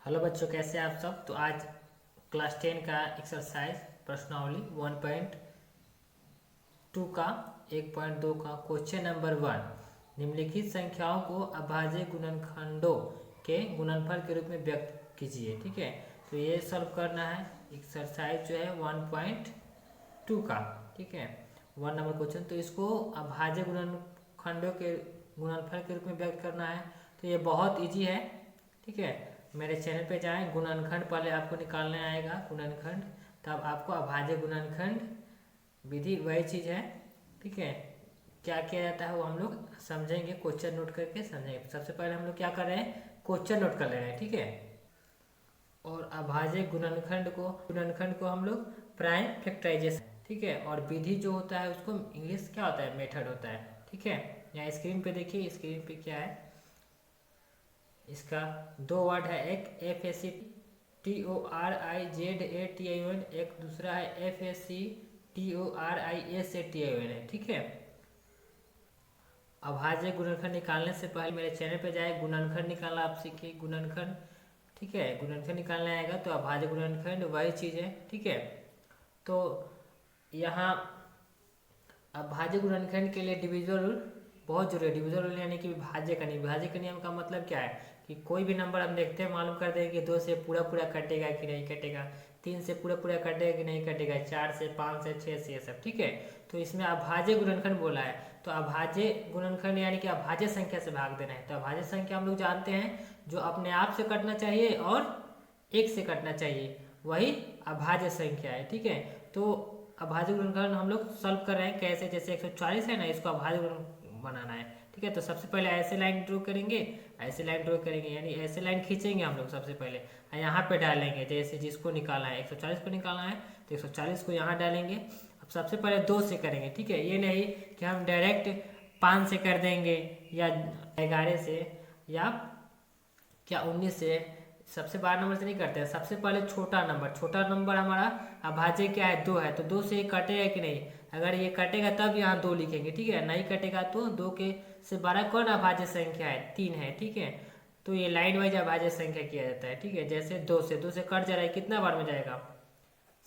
Hello बच्चों, कैसे हैं आप सब। तो आज क्लास 10 का एक्सरसाइज प्रश्नावली 1.2 का 1.2 का क्वेश्चन नंबर 1, निम्नलिखित संख्याओं को अभाज्य गुणनखंडों के गुणनफल के रूप में व्यक्त कीजिए। ठीक है, तो ये सॉल्व करना है एक्सरसाइज जो है 1.2 का। ठीक है, 1 नंबर क्वेश्चन। तो इसको अभाज्य गुणनखंडों के गुणनफल के रूप में व्यक्त करना है। तो ये बहुत ईजी है। ठीक है, मेरे चैनल पे जाएं, गुणनखंड पहले आपको निकालने आएगा गुणनखंड, तब आपको अभाज्य गुणनखंड विधि वही चीज़ है। ठीक है, क्या किया जाता है वो हम लोग समझेंगे, क्वेश्चन नोट करके समझेंगे। सबसे पहले हम लोग क्या कर रहे हैं, क्वेश्चन नोट कर ले रहे हैं। ठीक है, और अभाज्य गुणनखंड को हम लोग प्राइम फैक्टराइजेशन, ठीक है, और विधि जो होता है उसको इंग्लिश क्या होता है, मेथड होता है। ठीक है, यहाँ स्क्रीन पे देखिए, स्क्रीन पे क्या है, इसका दो वर्ड है, एक FACTORIZATION, एक दूसरा है FACTORISATION है। ठीक है, अभाज्य गुणनखंड निकालने से पहले मेरे चैनल पे जाए, गुणनखंड निकालना आप सीखिए, गुणनखंड। ठीक है, गुणनखंड निकालना आएगा तो अभाज्य गुणनखंड वही चीज़ है। ठीक है, तो यहाँ अभाज्य गुणनखंड के लिए डिविजन रूल बहुत जरूरी है। डिविजन रूल यानी कि विभाज्य का नियम। विभाज्य का नियम का मतलब क्या है कि कोई भी नंबर हम देखते हैं, मालूम कर देंगे कि 2 से पूरा पूरा कटेगा कि नहीं कटेगा, 3 से पूरा पूरा कटेगा कि नहीं कटेगा, 4 से, 5 से, 6 से, ये सब। ठीक है, तो इसमें अभाज्य गुणनखंड बोला है, तो अभाज्य गुणनखंड यानी कि अभाज्य संख्या से भाग देना है। तो अभाज्य संख्या हम लोग जानते हैं जो अपने आप से कटना चाहिए और 1 से कटना चाहिए, वही अभाज्य संख्या है। ठीक है, तो अभाज्य गुणनखंड हम लोग सॉल्व कर रहे हैं कैसे, जैसे 140 है ना, इसको अभाज्य गुणन बनाना है। ठीक है, तो सबसे पहले ऐसे लाइन ड्रॉ करेंगे, ऐसे लाइन ड्रॉ करेंगे, यानी ऐसे लाइन खींचेंगे हम लोग सबसे पहले, यहाँ पे डालेंगे। जैसे जिसको निकालना है 140 को निकालना है, तो 140 को यहाँ डालेंगे। अब सबसे पहले 2 से करेंगे। ठीक है, ये नहीं कि हम डायरेक्ट 5 से कर देंगे या 11 से या क्या 19 से, सबसे बड़ा नंबर से नहीं करते हैं। सबसे पहले छोटा नंबर हमारा अभाज्य क्या है, 2 है, तो 2 से ये कटेगा कि नहीं, अगर ये कटेगा तब यहाँ 2 लिखेंगे। ठीक है, नहीं कटेगा तो 2 के से बड़ा कौन अभाज्य संख्या है, 3 है। ठीक है, तो ये लाइन वाइज अभाज्य संख्या किया जाता है। ठीक है, जैसे 2 से कट जा रहा है, कितना बार में जाएगा,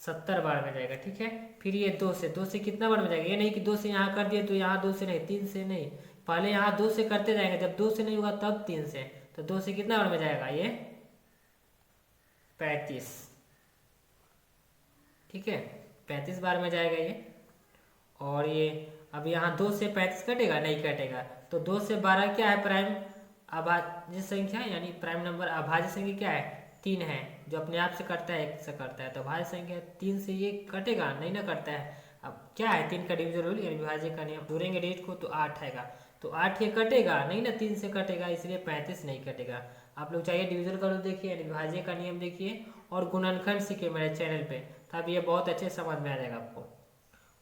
70 बार में जाएगा। ठीक है, फिर ये 2 से कितना बार में जाएगा, ये नहीं कि 2 से यहाँ कर दिए तो यहाँ 2 से नहीं, 3 से नहीं, पहले यहाँ 2 से करते जाएंगे, जब 2 से नहीं होगा तब 3 से, तो 2 से कितना बार में जाएगा, ये 35। ठीक है, 35 बार में जाएगा ये। और ये अब यहाँ 2 से 35 कटेगा, नहीं कटेगा, तो 2 से 12 क्या है, प्राइम अभाज्य संख्या, यानी प्राइम नंबर अभाज्य संख्या क्या है, 3 है, जो अपने आप से कटता है, 1 से कटता है, तो अभाज्य संख्या 3 से ये कटेगा नहीं ना, कटता है। अब क्या है, 3 का डिविजन रूल यानी विभाज्य का नियम, जोड़ेंगे डिजिट को तो 8 आएगा, तो 8 ये कटेगा नहीं ना, 3 से कटेगा, इसलिए 35 नहीं कटेगा। आप लोग चाहिए डिविजन का रूल देखिए, यानी विभाज्य का नियम देखिए, और गुणनखंड सीखिए मेरे चैनल पे, तब ये बहुत अच्छे समझ में आ जाएगा आपको।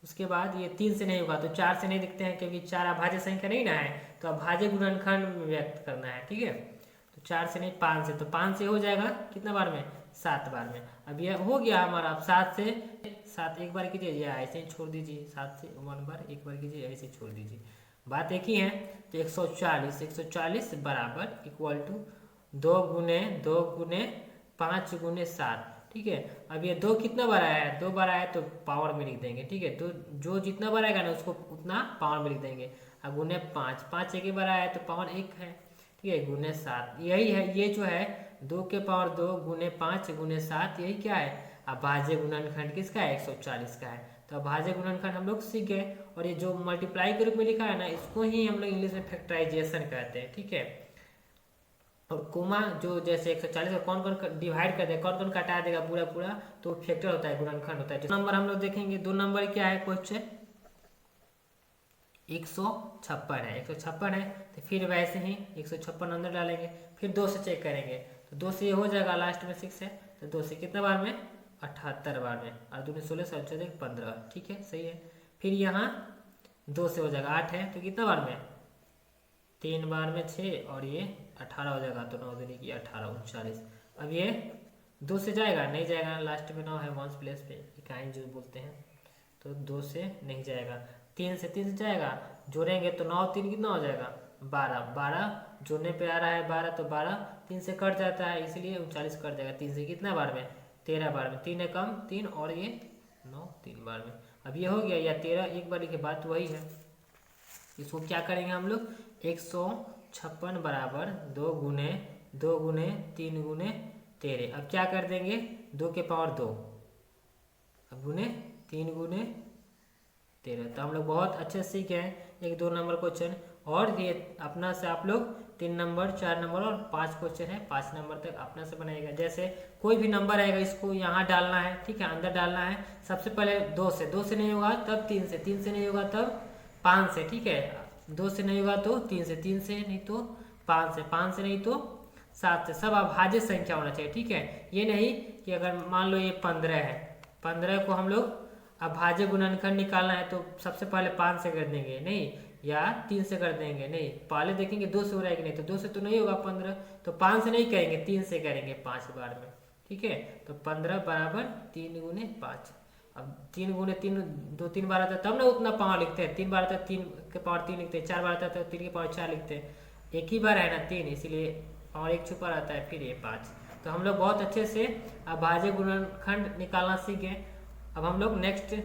उसके बाद ये 3 से नहीं होगा तो 4 से नहीं दिखते हैं, क्योंकि 4 अभाज्य संख्या नहीं ना है, तो अभाज्य गुणनखंड में व्यक्त करना है। ठीक है, तो 4 से नहीं, 5 से, तो 5 से हो जाएगा कितना बार में, 7 बार में। अब यह हो गया हमारा। अब 7 से 7 एक बार कीजिए या ऐसे ही छोड़ दीजिए, 7 से 1 बार एक बार कीजिए, ऐसे छोड़ दीजिए, बात एक ही है। तो 140 बराबर इक्वल टू 2 गुने 2 गुने 5 गुने 7। ठीक है, अब ये 2 कितना बार आया है, 2 बार आया है, तो पावर में लिख देंगे। ठीक है, तो जो जितना बार आएगा ना उसको उतना पावर में लिख देंगे। अब गुने 5 एक ही बार आया है तो पावर 1 है। ठीक है, गुने 7 यही है, ये जो है 2 के पावर 2 गुने 5 गुने 7, यही क्या है, अभाज्य गुणनखंड किसका है, 140 का है। तो अभाज्य गुणनखंड हम लोग सीख गए, और ये जो मल्टीप्लाई के रूप में लिखा है ना, इसको ही हम लोग इंग्लिश में फैक्टराइजेशन कहते हैं। ठीक है, और कोमा जो जैसे 140 का कौन कौन डिवाइड कर देगा, कौन कौन कटा देगा पूरा पूरा, तो फैक्टर होता है, गुणनखंड होता है। जो नंबर हम लोग देखेंगे, 2 नंबर क्या है क्वेश्चन, 156 है, 156 है, तो फिर वैसे ही 156 अंदर डालेंगे, फिर 2 से चेक करेंगे, तो 2 से ये हो जाएगा, लास्ट में 6 है, तो 2 से कितना बार में, 78 बार में, और 2 में 16 से 15। ठीक है, सही है। फिर यहाँ 2 से हो जाएगा, 8 है, तो कितना बार में, 3 बार में 6, और ये 18 हो जाएगा, तो 9 दूनी की 18, 39। अब ये 2 से जाएगा, नहीं जाएगा, लास्ट में 9 है, वंस प्लेस पे इकाई जो बोलते हैं, तो 2 से नहीं जाएगा। 3 से जाएगा, जोड़ेंगे तो 9 3 कितना हो जाएगा, 12, 12 जोड़ने पे आ रहा है 12, तो 12 3 से कट जाता है, इसलिए 39 कट जाएगा। 3 से कितना बार में? 13 बार में। 3 है कम 3 और ये 9, 3 बार में। अब ये हो गया, या 13 एक बार की बात वही है। इसको क्या करेंगे हम लोग? 156 बराबर 2 गुने 3 गुने 13। अब क्या कर देंगे? 2 के पावर 2, अब गुने 3 गुने 13। तो हम लोग बहुत अच्छे से सीखे हैं 1-2 नंबर क्वेश्चन, और ये अपना से आप लोग 3 नंबर 4 नंबर और 5 क्वेश्चन है 5 नंबर तक अपना से बनाएगा। जैसे कोई भी नंबर आएगा इसको यहाँ डालना है, ठीक है, अंदर डालना है। सबसे पहले 2 से नहीं होगा तब 3 से, 3 से नहीं होगा तब 5 से, ठीक है। 2 से नहीं होगा तो 3 से, 3 से नहीं तो 5 से, 5 से नहीं तो 7 से। सब अभाज्य संख्या होना चाहिए, ठीक है। ये नहीं कि अगर मान लो ये 15 है, 15 को हम लोग अभाज्य गुणनखंड निकालना है तो सबसे पहले 5 से कर देंगे नहीं, या 3 से कर देंगे नहीं, पहले देखेंगे 2 से हो रहा है कि नहीं। तो 2 से तो नहीं होगा 15, तो 5 से नहीं करेंगे, 3 से करेंगे 5 बार में, ठीक है। तो 15 बराबर 3 गुने 5। अब 3 गुने 3 2-3 बार आता है तब ना उतना पावर लिखते हैं। 3 बार आता है 3 के पावर 3 लिखते हैं, 4 बार आता है तो 3 के पावर 4 लिखते हैं। एक ही बार है ना 3, इसीलिए पावर 1 छुपा रहता है, फिर ये 5। तो हम लोग बहुत अच्छे से अभाज्य गुणनखंड निकालना सीखे। अब हम लोग नेक्स्ट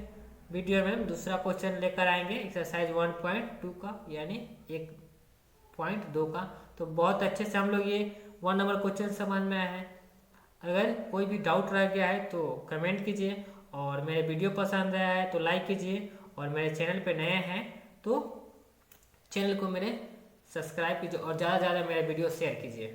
वीडियो में दूसरा क्वेश्चन लेकर आएंगे एक्सरसाइज 1.2 का, यानी 1.2 का। तो बहुत अच्छे से हम लोग ये 1 नंबर क्वेश्चन समझ में आया है। अगर कोई भी डाउट रह गया है तो कमेंट कीजिए, और मेरे वीडियो पसंद आया है तो लाइक कीजिए, और मेरे चैनल पे नए हैं तो चैनल को मेरे सब्सक्राइब कीजिए, और ज़्यादा से ज़्यादा मेरे वीडियो शेयर कीजिए।